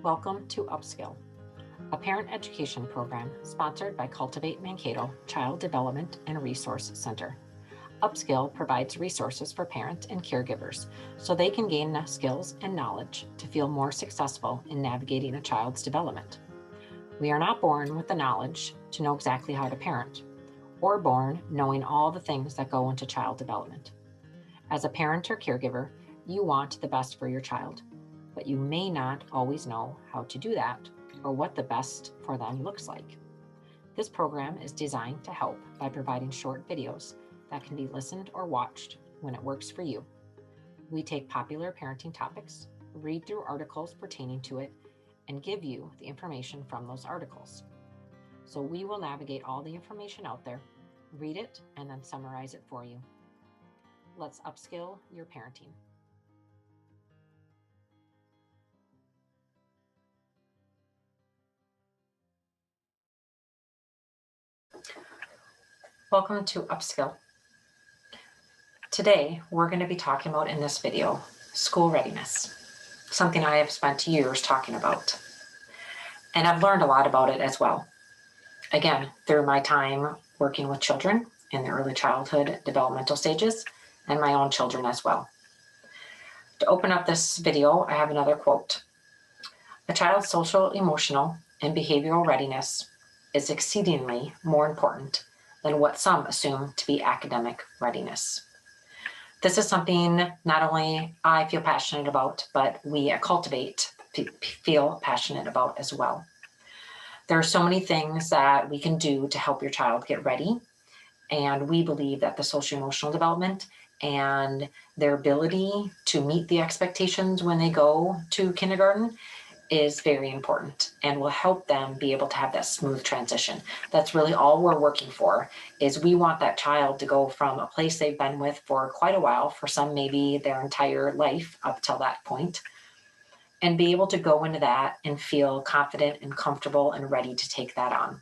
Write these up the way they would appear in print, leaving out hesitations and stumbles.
Welcome to Upskill, a parent education program sponsored by Cultivate Mankato Child Development and Resource Center. Upskill provides resources for parents and caregivers so they can gain enough skills and knowledge to feel more successful in navigating a child's development. We are not born with the knowledge to know exactly how to parent, or born knowing all the things that go into child development. As a parent or caregiver, you want the best for your child, but you may not always know how to do that or what the best for them looks like. This program is designed to help by providing short videos that can be listened or watched when it works for you. We take popular parenting topics, read through articles pertaining to it, and give you the information from those articles. So we will navigate all the information out there, read it, and then summarize it for you. Let's upskill your parenting. Welcome to Upskill. Today, we're going to be talking about in this video, school readiness, something I have spent years talking about. And I've learned a lot about it as well. Again, through my time working with children in the early childhood developmental stages and my own children as well. To open up this video, I have another quote. A child's social, emotional, and behavioral readiness is exceedingly more important than what some assume to be academic readiness. This is something not only I feel passionate about, but we at Cultivate feel passionate about as well. There are so many things that we can do to help your child get ready, and we believe that the social emotional development and their ability to meet the expectations when they go to kindergarten is very important and will help them be able to have that smooth transition. That's really all we're working for, is we want that child to go from a place they've been with for quite a while, for some maybe their entire life up till that point, and be able to go into that and feel confident and comfortable and ready to take that on.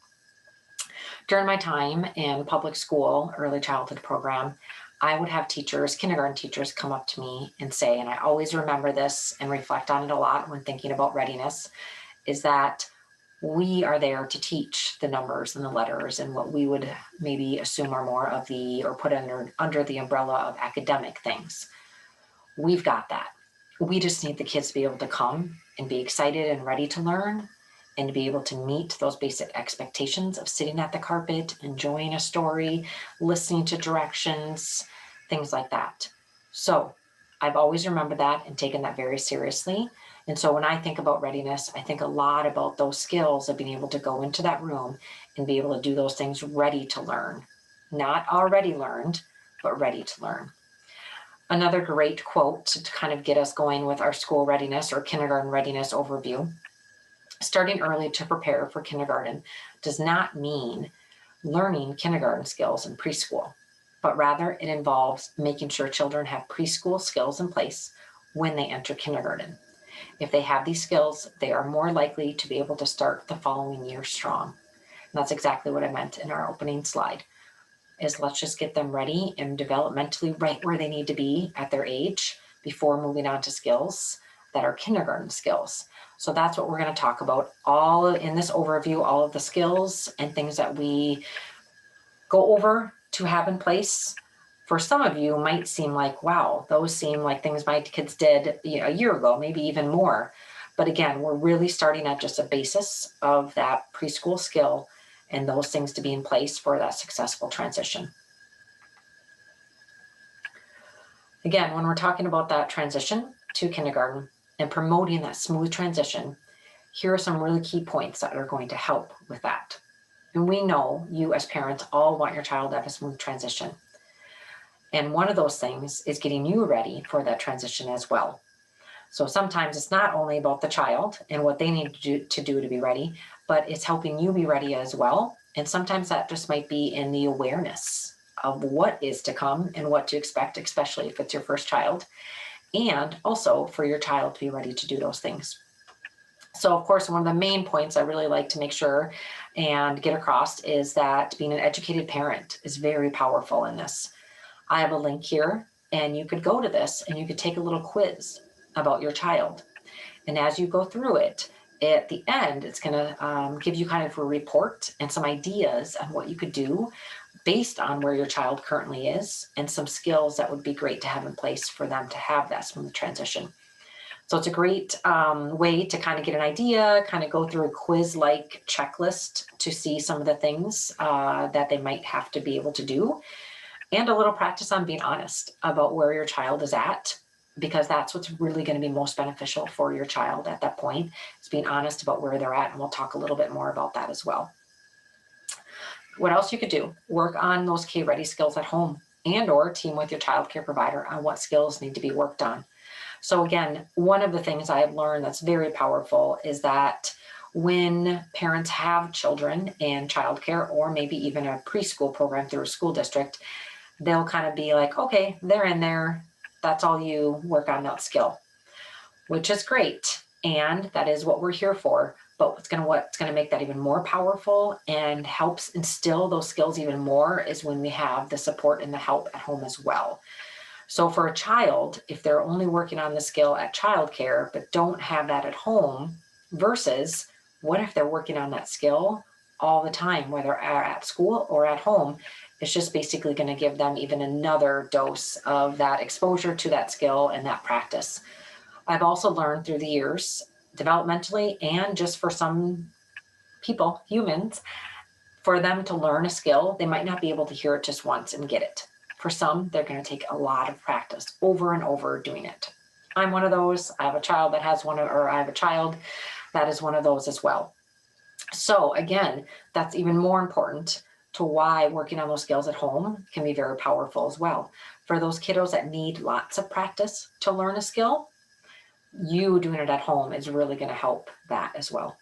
During my time in public school, early childhood program, I would have teachers, kindergarten teachers, come up to me and say, and I always remember this and reflect on it a lot when thinking about readiness, is that we are there to teach the numbers and the letters and what we would maybe assume are more of the, or put under the umbrella of academic things. We've got that. We just need the kids to be able to come and be excited and ready to learn, and to be able to meet those basic expectations of sitting at the carpet, enjoying a story, listening to directions, things like that. So I've always remembered that and taken that very seriously. And so when I think about readiness, I think a lot about those skills of being able to go into that room and be able to do those things ready to learn. Not already learned, but ready to learn. Another great quote to kind of get us going with our school readiness or kindergarten readiness overview. Starting early to prepare for kindergarten does not mean learning kindergarten skills in preschool, but rather it involves making sure children have preschool skills in place when they enter kindergarten. If they have these skills, they are more likely to be able to start the following year strong. And that's exactly what I meant in our opening slide, is let's just get them ready and developmentally right where they need to be at their age before moving on to skills that are kindergarten skills. So that's what we're going to talk about all in this overview, all of the skills and things that we go over to have in place. For some of you might seem like, wow, those seem like things my kids did a year ago, maybe even more. But again, we're really starting at just a basis of that preschool skill and those things to be in place for that successful transition. Again, when we're talking about that transition to kindergarten and promoting that smooth transition, here are some really key points that are going to help with that. And we know you as parents all want your child to have a smooth transition. And one of those things is getting you ready for that transition as well. So sometimes it's not only about the child and what they need to do to be ready, but it's helping you be ready as well. And sometimes that just might be in the awareness of what is to come and what to expect, especially if it's your first child, and also for your child to be ready to do those things. So of course, one of the main points I really like to make sure and get across is that being an educated parent is very powerful in this. I have a link here, and you could go to this and you could take a little quiz about your child. And as you go through it, at the end, it's going to give you kind of a report and some ideas on what you could do based on where your child currently is, and some skills that would be great to have in place for them to have that smooth transition. So it's a great way to kind of get an idea, kind of go through a quiz-like checklist to see some of the things that they might have to be able to do, and a little practice on being honest about where your child is at, because that's what's really going to be most beneficial for your child at that point, is being honest about where they're at, and we'll talk a little bit more about that as well. What else you could do? Work on those K-Ready skills at home, and or team with your child care provider on what skills need to be worked on. So again, one of the things I have learned that's very powerful is that when parents have children in childcare, or maybe even a preschool program through a school district, they'll kind of be like, okay, they're in there, that's all you work on that skill, which is great. And that is what we're here for. But what's going to make that even more powerful and helps instill those skills even more is when we have the support and the help at home as well. So for a child, if they're only working on the skill at childcare but don't have that at home, versus what if they're working on that skill all the time, whether at school or at home, it's just basically going to give them even another dose of that exposure to that skill and that practice. I've also learned through the years, developmentally and just for some people, humans, for them to learn a skill, they might not be able to hear it just once and get it. For some, they're going to take a lot of practice over and over doing it. I'm one of those. I have a child that has one, or I have a child that is one of those as well. So again, that's even more important to why working on those skills at home can be very powerful as well. For those kiddos that need lots of practice to learn a skill, you doing it at home is really going to help that as well.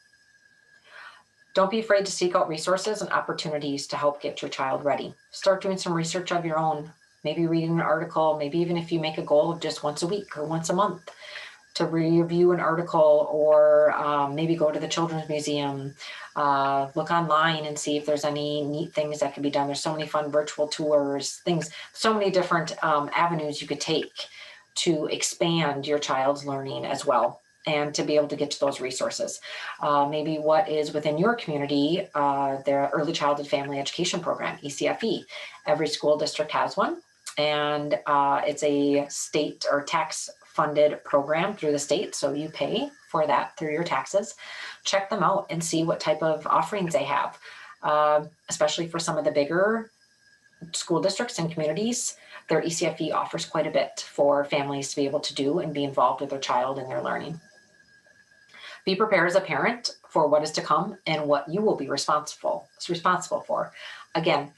Don't be afraid to seek out resources and opportunities to help get your child ready. Start doing some research of your own, maybe reading an article, maybe even if you make a goal of just once a week or once a month to review an article, or maybe go to the Children's Museum, look online and see if there's any neat things that can be done. There's so many fun virtual tours, things, so many different avenues you could take to expand your child's learning as well, and to be able to get to those resources. Maybe what is within your community, their Early Childhood Family Education Program, ECFE. Every school district has one, and it's a state or tax funded program through the state, so you pay for that through your taxes. Check them out and see what type of offerings they have, especially for some of the bigger school districts and communities. Their ECFE offers quite a bit for families to be able to do and be involved with their child and their learning. Be prepared as a parent for what is to come and what you will be responsible for. Again,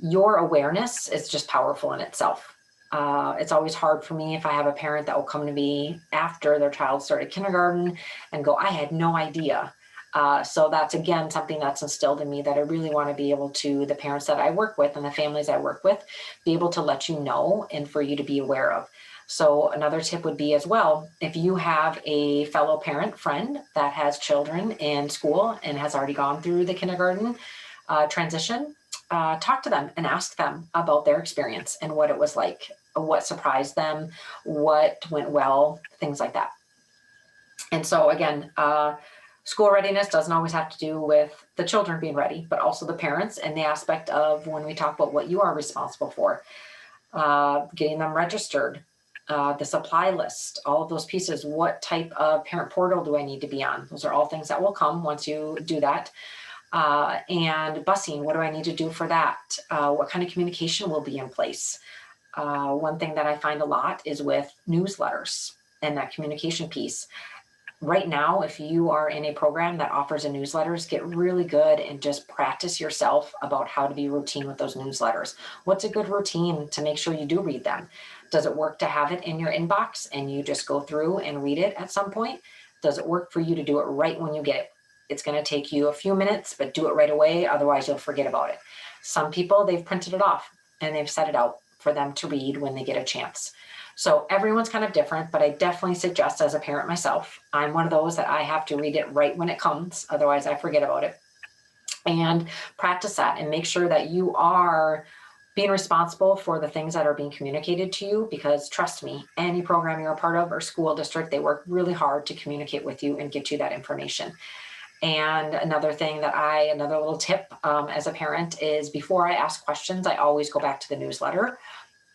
your awareness is just powerful in itself. It's always hard for me if I have a parent that will come to me after their child started kindergarten and go, I had no idea. So that's, again, something that's instilled in me that I really want to be able to, the parents that I work with and the families I work with, be able to let you know and for you to be aware of. So another tip would be as well, if you have a fellow parent friend that has children in school and has already gone through the kindergarten transition, talk to them and ask them about their experience and what it was like, what surprised them, what went well, things like that. And so again, school readiness doesn't always have to do with the children being ready, but also the parents, and the aspect of when we talk about what you are responsible for, getting them registered, the supply list, all of those pieces. What type of parent portal do I need to be on? Those are all things that will come once you do that. And busing, what do I need to do for that? What kind of communication will be in place? One thing that I find a lot is with newsletters and that communication piece. Right now, if you are in a program that offers a newsletters, get really good and just practice yourself about how to be routine with those newsletters. What's a good routine to make sure you do read them? Does it work to have it in your inbox and you just go through and read it at some point? Does it work for you to do it right when you get it? It's going to take you a few minutes, but do it right away. Otherwise, you'll forget about it. Some people, they've printed it off and they've set it out for them to read when they get a chance. So everyone's kind of different, but I definitely suggest, as a parent myself, I'm one of those that I have to read it right when it comes. Otherwise, I forget about it. And practice that and make sure that you are Being responsible for the things that are being communicated to you, because trust me, any program you're a part of or school district, they work really hard to communicate with you and get you that information. And another little tip as a parent is, before I ask questions, I always go back to the newsletter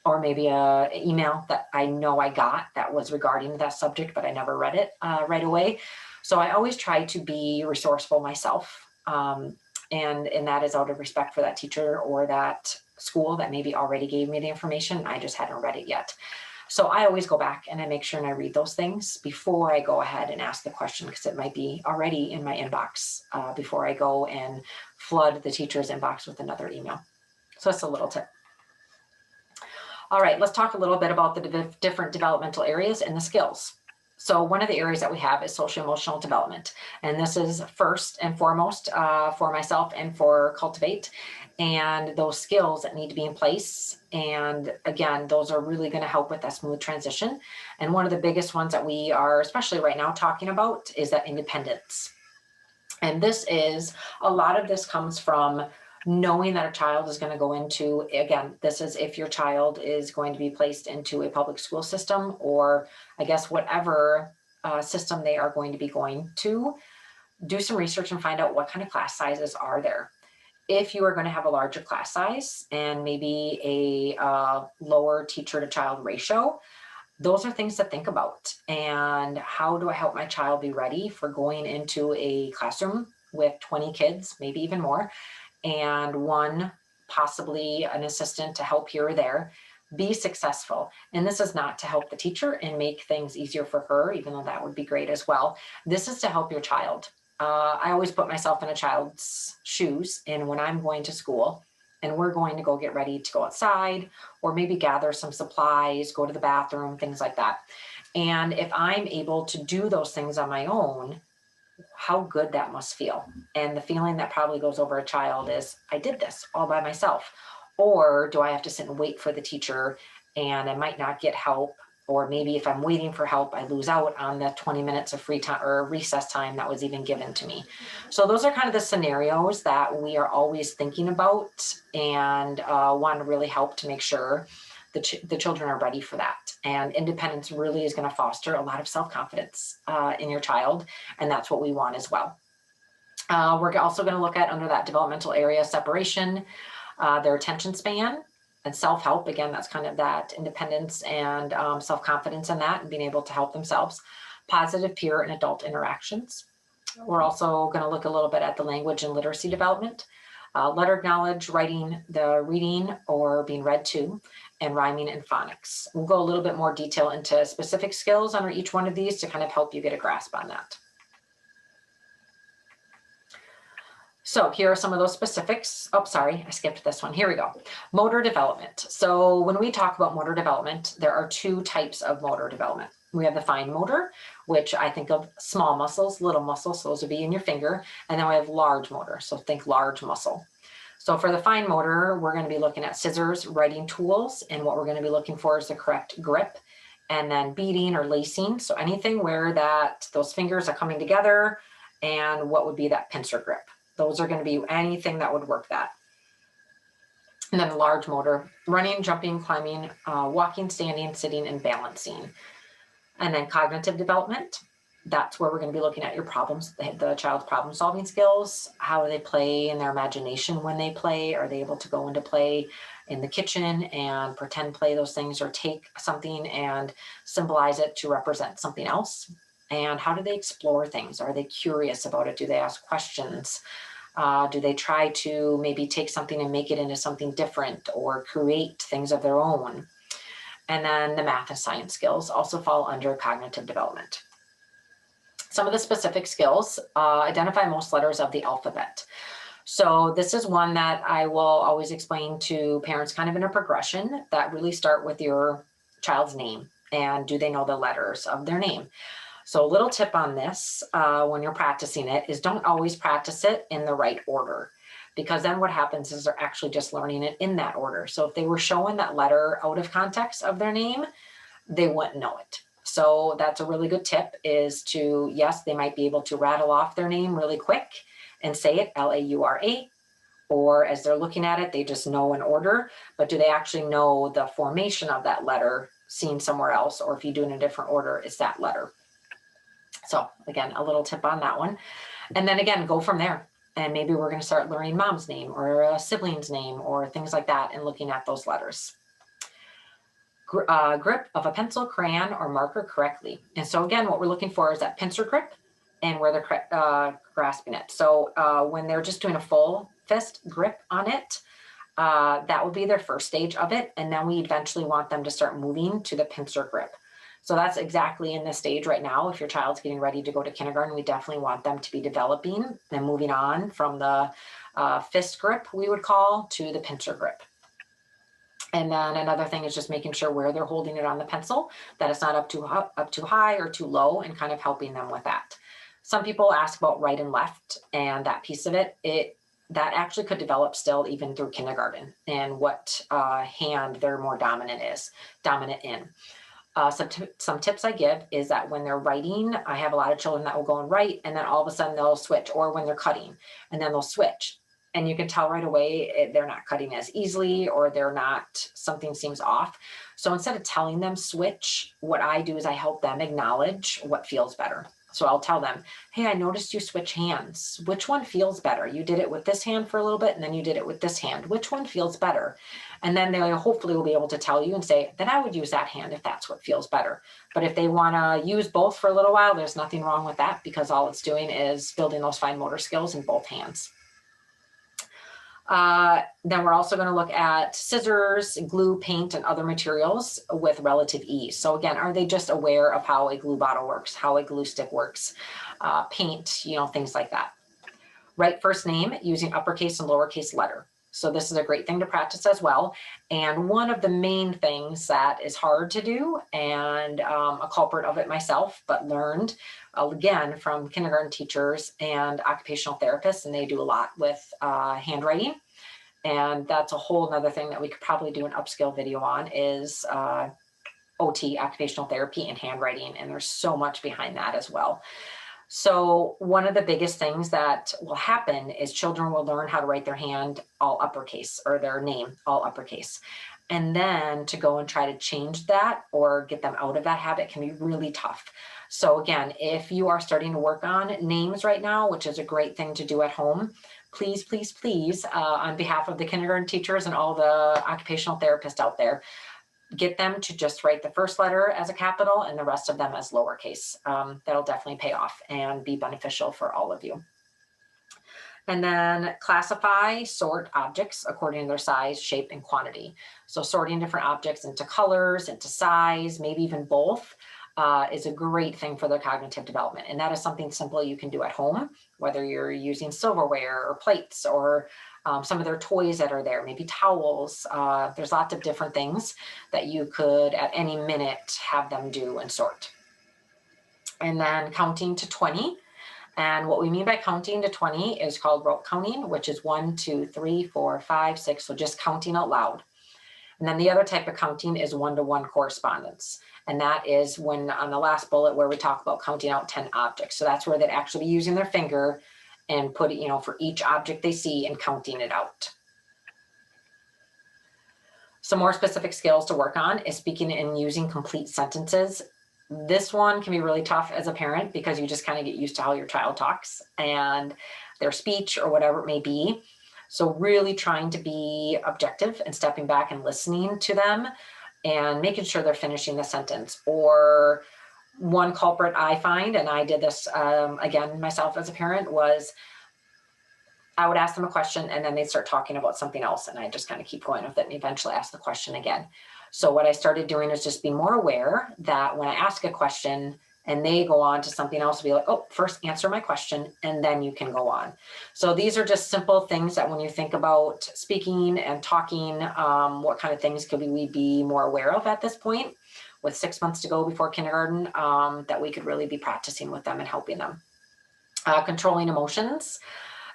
or maybe an email that I know I got that was regarding that subject, but I never read it right away. So I always try to be resourceful myself. And that is out of respect for that teacher or that school that maybe already gave me the information. I just hadn't read it yet. So I always go back and I make sure and I read those things before I go ahead and ask the question, because it might be already in my inbox before I go and flood the teacher's inbox with another email. So that's a little tip. All right, let's talk a little bit about the different developmental areas and the skills. So one of the areas that we have is social emotional development. And this is first and foremost for myself and for Cultivate, and those skills that need to be in place. And again, those are really going to help with that smooth transition. And one of the biggest ones that we are, especially right now, talking about is that independence. And a lot of this comes from knowing that a child is going to go into, again, this is if your child is going to be placed into a public school system, or I guess whatever system they are going to be going to, do some research and find out what kind of class sizes are there. If you are going to have a larger class size and maybe a lower teacher to child ratio, those are things to think about. And how do I help my child be ready for going into a classroom with 20 kids, maybe even more, and one, possibly an assistant to help here or there, be successful. And this is not to help the teacher and make things easier for her, even though that would be great as well. This is to help your child. I always put myself in a child's shoes, and when I'm going to school and we're going to go get ready to go outside or maybe gather some supplies, go to the bathroom, things like that. And if I'm able to do those things on my own, how good that must feel. And the feeling that probably goes over a child is, I did this all by myself. Or do I have to sit and wait for the teacher and I might not get help? Or maybe if I'm waiting for help, I lose out on the 20 minutes of free time or recess time that was even given to me. So those are kind of the scenarios that we are always thinking about and want to really help to make sure the children are ready for that. And independence really is going to foster a lot of self-confidence in your child. And that's what we want as well. We're also going to look at, under that developmental area, separation, their attention span, and self-help. Again, that's kind of that independence and self-confidence in that and being able to help themselves. Positive peer and adult interactions. We're also going to look a little bit at the language and literacy development, lettered knowledge, writing, the reading or being read to, and rhyming and phonics. We'll go a little bit more detail into specific skills under each one of these to kind of help you get a grasp on that. So here are some of those specifics. Oh, sorry, I skipped this one. Here we go. Motor development. So when we talk about motor development, there are two types of motor development. We have the fine motor, which I think of small muscles, little muscles, so those would be in your finger. And then we have large motor, so think large muscle. So for the fine motor, we're going to be looking at scissors, writing tools, and what we're going to be looking for is the correct grip, and then beading or lacing. So anything where those fingers are coming together, and what would be that pincer grip. Those are going to be anything that would work that. And then the large motor, running, jumping, climbing, walking, standing, sitting, and balancing. And then cognitive development, that's where we're going to be looking at your problems, the child's problem solving skills. How do they play in their imagination when they play? Are they able to go into play in the kitchen and pretend play those things, or take something and symbolize it to represent something else? And how do they explore things? Are they curious about it? Do they ask questions? Do they try to maybe take something and make it into something different or create things of their own? And then the math and science skills also fall under cognitive development. Some of the specific skills, identify most letters of the alphabet. So this is one that I will always explain to parents kind of in a progression that really start with your child's name. And do they know the letters of their name? So a little tip on this when you're practicing it is, don't always practice it in the right order, because then what happens is they're actually just learning it in that order. So if they were showing that letter out of context of their name, they wouldn't know it. So that's a really good tip, is to, yes, they might be able to rattle off their name really quick and say it, L-A-U-R-A, or as they're looking at it, they just know an order, but do they actually know the formation of that letter seen somewhere else? Or if you do it in a different order, it's that letter. So again, a little tip on that one. And then again, go from there. And maybe we're going to start learning mom's name or a sibling's name or things like that and looking at those letters. Grip of a pencil, crayon, or marker correctly. And so again, what we're looking for is that pincer grip and where they're grasping it. So when they're just doing a full fist grip on it, that would be their first stage of it. And then we eventually want them to start moving to the pincer grip. So that's exactly in this stage right now. If your child's getting ready to go to kindergarten, we definitely want them to be developing and moving on from the fist grip, we would call, to the pincer grip. And then another thing is just making sure where they're holding it on the pencil, that it's not up too high or too low, and kind of helping them with that. Some people ask about right and left, and that piece of it, that actually could develop still even through kindergarten, and what hand they're more dominant in. Some tips I give is that when they're writing, I have a lot of children that will go and write, and then all of a sudden they'll switch, or when they're cutting, and then they'll switch. And you can tell right away they're not cutting as easily, or something seems off. So instead of telling them switch, what I do is I help them acknowledge what feels better. So I'll tell them, hey, I noticed you switch hands. Which one feels better? You did it with this hand for a little bit, and then you did it with this hand. Which one feels better? And then they hopefully will be able to tell you and say, then I would use that hand if that's what feels better. But if they want to use both for a little while, there's nothing wrong with that, because all it's doing is building those fine motor skills in both hands. Then we're also going to look at scissors, glue, paint, and other materials with relative ease. So again, are they just aware of how a glue bottle works, how a glue stick works, paint, things like that. Write first name using uppercase and lowercase letter. So this is a great thing to practice as well. And one of the main things that is hard to do, and a culprit of it myself, but learned again from kindergarten teachers and occupational therapists, and they do a lot with handwriting. And that's a whole nother thing that we could probably do an upskill video on, is OT, occupational therapy, and handwriting. And there's so much behind that as well. So one of the biggest things that will happen is children will learn how to write their hand all uppercase, or their name all uppercase. And then to go and try to change that or get them out of that habit can be really tough. So again, if you are starting to work on names right now, which is a great thing to do at home, please, please, please, on behalf of the kindergarten teachers and all the occupational therapists out there, get them to just write the first letter as a capital and the rest of them as lowercase. That'll definitely pay off and be beneficial for all of you. And then classify, sort objects according to their size, shape, and quantity. So sorting different objects into colors, into size, maybe even both, is a great thing for their cognitive development. And that is something simple you can do at home, whether you're using silverware or plates, or some of their toys that are there, maybe towels. There's lots of different things that you could at any minute have them do and sort. And then counting to 20. And what we mean by counting to 20 is called rote counting, which is 1, 2, 3, 4, 5, 6. So just counting out loud. And then the other type of counting is one-to-one correspondence. And that is when on the last bullet where we talk about counting out 10 objects. So that's where they'd actually be using their finger and put it, for each object they see and counting it out. Some more specific skills to work on is speaking and using complete sentences. This one can be really tough as a parent because you just kind of get used to how your child talks and their speech or whatever it may be. So really trying to be objective and stepping back and listening to them and making sure they're finishing the sentence. Or one culprit I find, and I did this again myself as a parent, was I would ask them a question and then they'd start talking about something else, and I just kind of keep going with it and eventually ask the question again. So what I started doing is just be more aware that when I ask a question and they go on to something else, be like, oh, first answer my question and then you can go on. So these are just simple things that when you think about speaking and talking, what kind of things could we be more aware of at this point with 6 months to go before kindergarten, that we could really be practicing with them and helping them. Controlling emotions.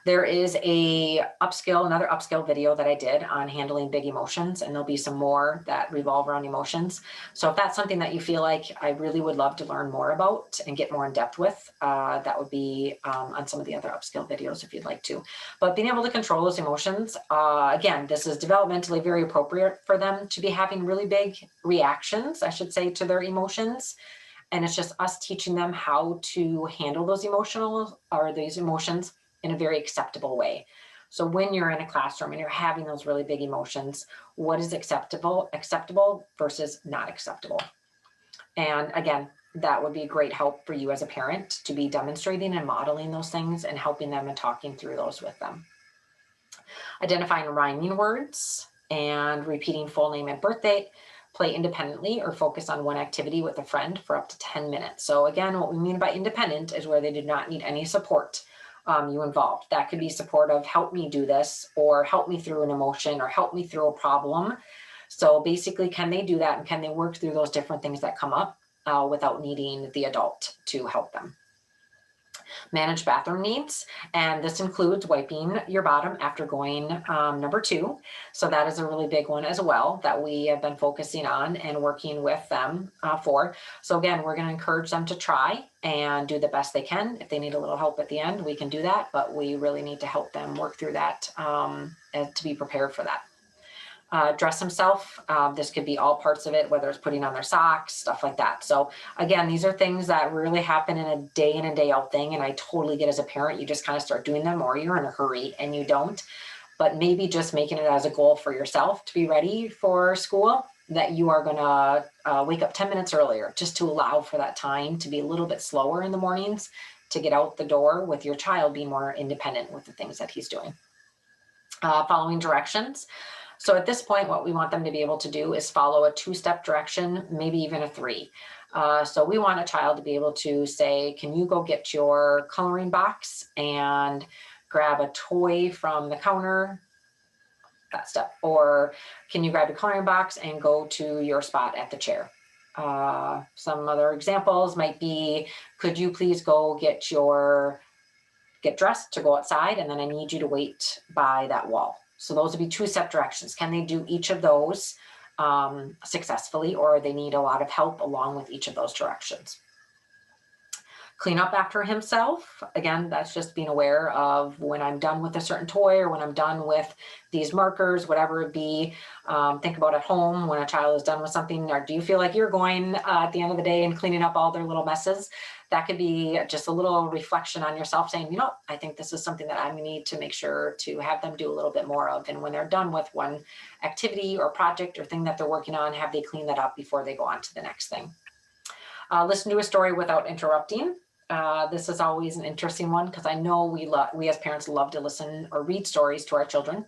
There is another upskill video that I did on handling big emotions, and there'll be some more that revolve around emotions. So if that's something that you feel like I really would love to learn more about and get more in depth with, that would be on some of the other upskill videos if you'd like to. But being able to control those emotions, again, this is developmentally very appropriate for them to be having really big reactions, I should say, to their emotions. And it's just us teaching them how to handle these emotions in a very acceptable way. So when you're in a classroom and you're having those really big emotions, what is acceptable versus not acceptable? And again, that would be a great help for you as a parent to be demonstrating and modeling those things and helping them and talking through those with them. Identifying rhyming words and repeating full name and birth date. Play independently or focus on one activity with a friend for up to 10 minutes. So again, what we mean by independent is where they do not need any support you involved. That could be support of help me do this, or help me through an emotion, or help me through a problem. So basically, can they do that, and can they work through those different things that come up without needing the adult to help them? Manage bathroom needs, and this includes wiping your bottom after going number 2. So that is a really big one as well that we have been focusing on and working with them for. So again, we're going to encourage them to try and do the best they can. If they need a little help at the end, we can do that, but we really need to help them work through that to be prepared for that. Dress himself. This could be all parts of it, whether it's putting on their socks, stuff like that. So again, these are things that really happen in a day in and day out thing. And I totally get, as a parent, you just kind of start doing them, or you're in a hurry and you don't. But maybe just making it as a goal for yourself to be ready for school, that you are going to wake up 10 minutes earlier, just to allow for that time to be a little bit slower in the mornings to get out the door with your child being more independent with the things that he's doing. Following directions. So at this point, what we want them to be able to do is follow a 2-step direction, maybe even a 3. So we want a child to be able to say, can you go get your coloring box and grab a toy from the counter? That step. Or can you grab your coloring box and go to your spot at the chair? Some other examples might be, could you please go get dressed to go outside, and then I need you to wait by that wall. So those would be 2-step directions. Can they do each of those successfully, or they need a lot of help along with each of those directions? Clean up after himself. Again, that's just being aware of when I'm done with a certain toy, or when I'm done with these markers, whatever it be. Think about at home when a child is done with something, or do you feel like you're going at the end of the day and cleaning up all their little messes? That could be just a little reflection on yourself saying, you know, I think this is something that I need to make sure to have them do a little bit more of. And when they're done with one activity or project or thing that they're working on, have they clean that up before they go on to the next thing. Listen to a story without interrupting. This is always an interesting one, because I know we as parents love to listen or read stories to our children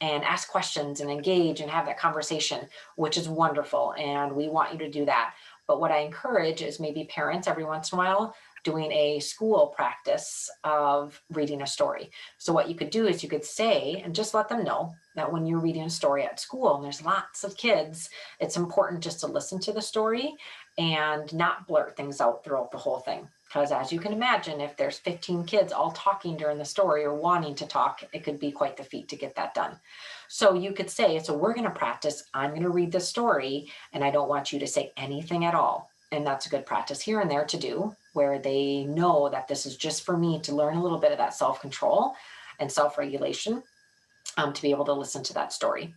and ask questions and engage and have that conversation, which is wonderful. And we want you to do that. But what I encourage is maybe parents every once in a while doing a school practice of reading a story. So what you could do is you could say, and just let them know that when you're reading a story at school and there's lots of kids, it's important just to listen to the story and not blurt things out throughout the whole thing. Because as you can imagine, if there's 15 kids all talking during the story or wanting to talk, it could be quite the feat to get that done. So you could say, so we're going to practice, I'm going to read the story, and I don't want you to say anything at all. And that's a good practice here and there to do, where they know that this is just for me to learn a little bit of that self-control and self-regulation to be able to listen to that story.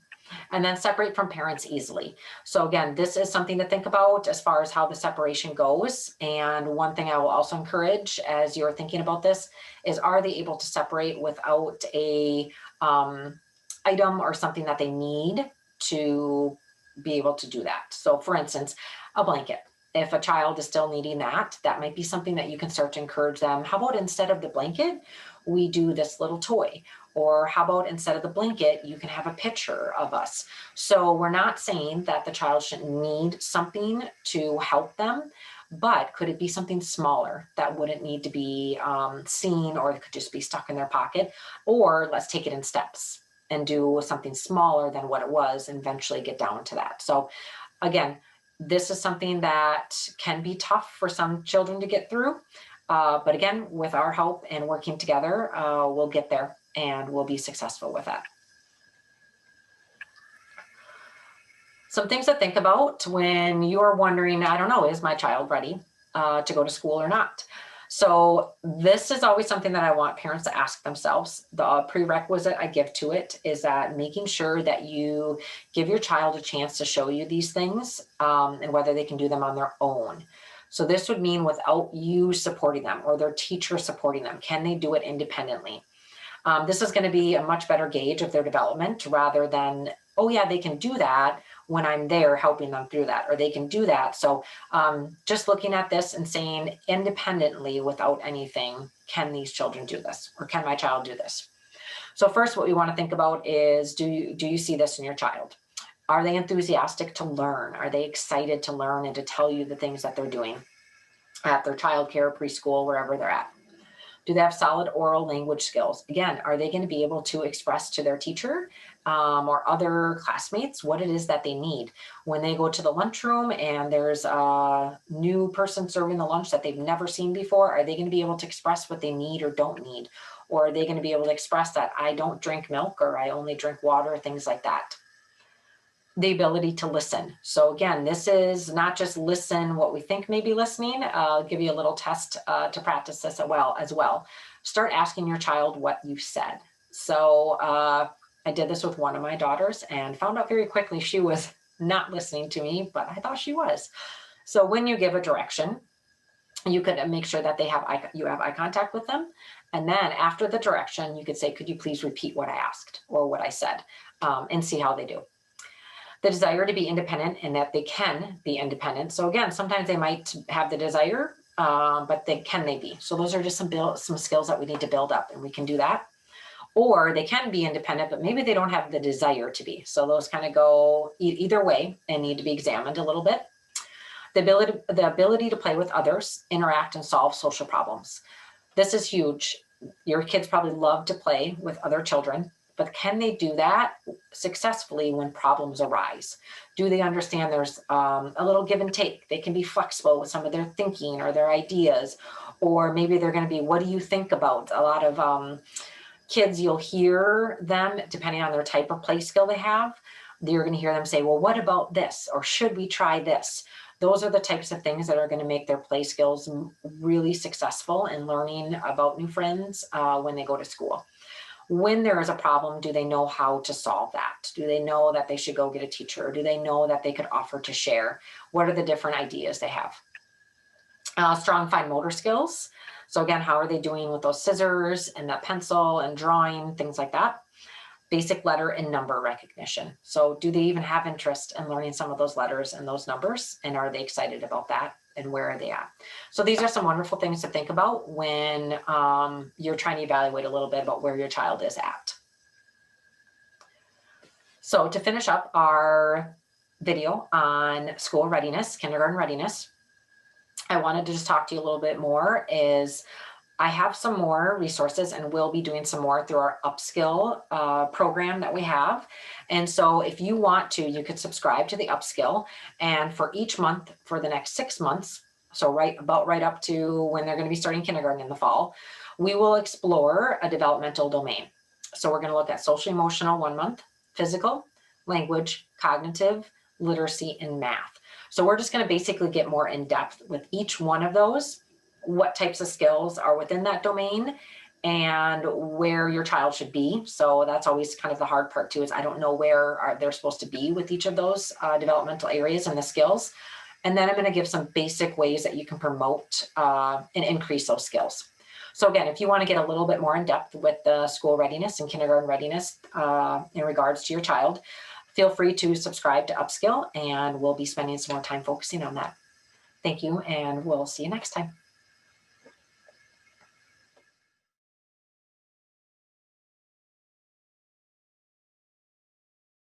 And then separate from parents easily. So again, this is something to think about as far as how the separation goes. And one thing I will also encourage as you're thinking about this is, are they able to separate without a item or something that they need to be able to do that? So for instance, a blanket. If a child is still needing that, that might be something that you can start to encourage them. How about instead of the blanket, we do this little toy? Or how about instead of the blanket, you can have a picture of us? So we're not saying that the child shouldn't need something to help them, but could it be something smaller that wouldn't need to be seen, or it could just be stuck in their pocket? Or let's take it in steps and do something smaller than what it was and eventually get down to that. So again, this is something that can be tough for some children to get through. But again, with our help and working together, we'll get there and we'll be successful with that. Some things to think about when you're wondering, I don't know, is my child ready to go to school or not? So this is always something that I want parents to ask themselves. The prerequisite I give to it is that making sure that you give your child a chance to show you these things and whether they can do them on their own. So this would mean without you supporting them or their teacher supporting them. Can they do it independently? This is going to be a much better gauge of their development rather than, oh yeah, they can do that when I'm there helping them through that, or they can do that. So just looking at this and saying independently without anything, can these children do this? Or can my child do this? So first, what we want to think about is, do you see this in your child? Are they enthusiastic to learn? Are they excited to learn and to tell you the things that they're doing at their childcare, preschool, wherever they're at? Do they have solid oral language skills? Again, are they going to be able to express to their teacher or other classmates what it is that they need? When they go to the lunchroom and there's a new person serving the lunch that they've never seen before, are they going to be able to express what they need or don't need? Or are they going to be able to express that I don't drink milk or I only drink water, things like that? The ability to listen. So again, this is not just listen what we think may be listening. I'll give you a little test to practice this as well. Start asking your child what you said. So I did this with one of my daughters and found out very quickly she was not listening to me, but I thought she was. So when you give a direction, you could make sure that you have eye contact with them. And then after the direction, you could say, could you please repeat what I asked or what I said, and see how they do. The desire to be independent and that they can be independent. So again, sometimes they might have the desire, but can they be? So those are just some skills that we need to build up, and we can do that. Or they can be independent, but maybe they don't have the desire to be. So those kind of go either way and need to be examined a little bit. The ability to play with others, interact, and solve social problems. This is huge. Your kids probably love to play with other children, but can they do that successfully when problems arise? Do they understand there's a little give and take? They can be flexible with some of their thinking or their ideas, or maybe they're going to be, what do you think about? A lot of kids, you'll hear them, depending on their type of play skill they have, you're going to hear them say, well, what about this? Or should we try this? Those are the types of things that are going to make their play skills really successful in learning about new friends when they go to school. When there is a problem, do they know how to solve that? Do they know that they should go get a teacher? Do they know that they could offer to share? What are the different ideas they have? Strong fine motor skills. So again, how are they doing with those scissors and that pencil and drawing, things like that? Basic letter and number recognition. So do they even have interest in learning some of those letters and those numbers? And are they excited about that? And where are they at? So these are some wonderful things to think about when you're trying to evaluate a little bit about where your child is at. So to finish up our video on school readiness, kindergarten readiness, I wanted to just talk to you a little bit more. I have some more resources and we'll be doing some more through our upskill program that we have. And so if you want to, you could subscribe to the upskill, and for each month for the next 6 months, so right up to when they're going to be starting kindergarten in the fall, we will explore a developmental domain. So we're going to look at social emotional 1 month, physical, language, cognitive, literacy, and math. So we're just going to basically get more in depth with each one of those, what types of skills are within that domain and where your child should be. So that's always kind of the hard part too, is I don't know where they're supposed to be with each of those developmental areas and the skills. And then I'm going to give some basic ways that you can promote and increase those skills. So again, if you want to get a little bit more in depth with the school readiness and kindergarten readiness in regards to your child, feel free to subscribe to Upskill, and we'll be spending some more time focusing on that. Thank you, and we'll see you next time.